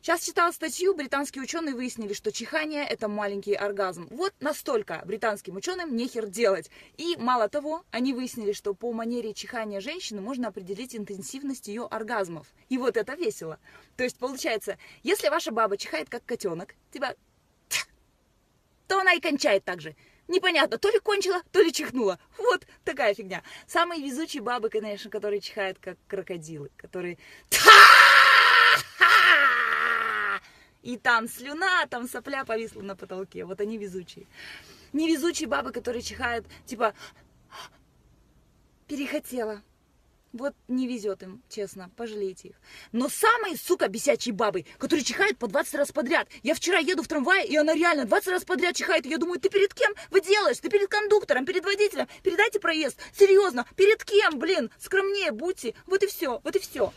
Сейчас читала статью, британские ученые выяснили, что чихание – это маленький оргазм. Вот настолько британским ученым нехер делать. И мало того, они выяснили, что по манере чихания женщины можно определить интенсивность ее оргазмов. И вот это весело. То есть получается, если ваша баба чихает как котенок, типа, то она и кончает так же. Непонятно, то ли кончила, то ли чихнула. Вот такая фигня. Самые везучие бабы, конечно, которые чихают как крокодилы, которые... И там слюна, там сопля повисла на потолке. Вот они везучие. Невезучие бабы, которые чихают, типа, перехотела. Вот не везет им, честно, пожалейте их. Но самые, сука, бесячие бабы, которые чихают по 20 раз подряд. Я вчера еду в трамвае, и она реально 20 раз подряд чихает. И я думаю, ты перед кем вы делаешь? Ты перед кондуктором, перед водителем. Передайте проезд. Серьезно, перед кем, блин? Скромнее будьте. Вот и все, вот и все.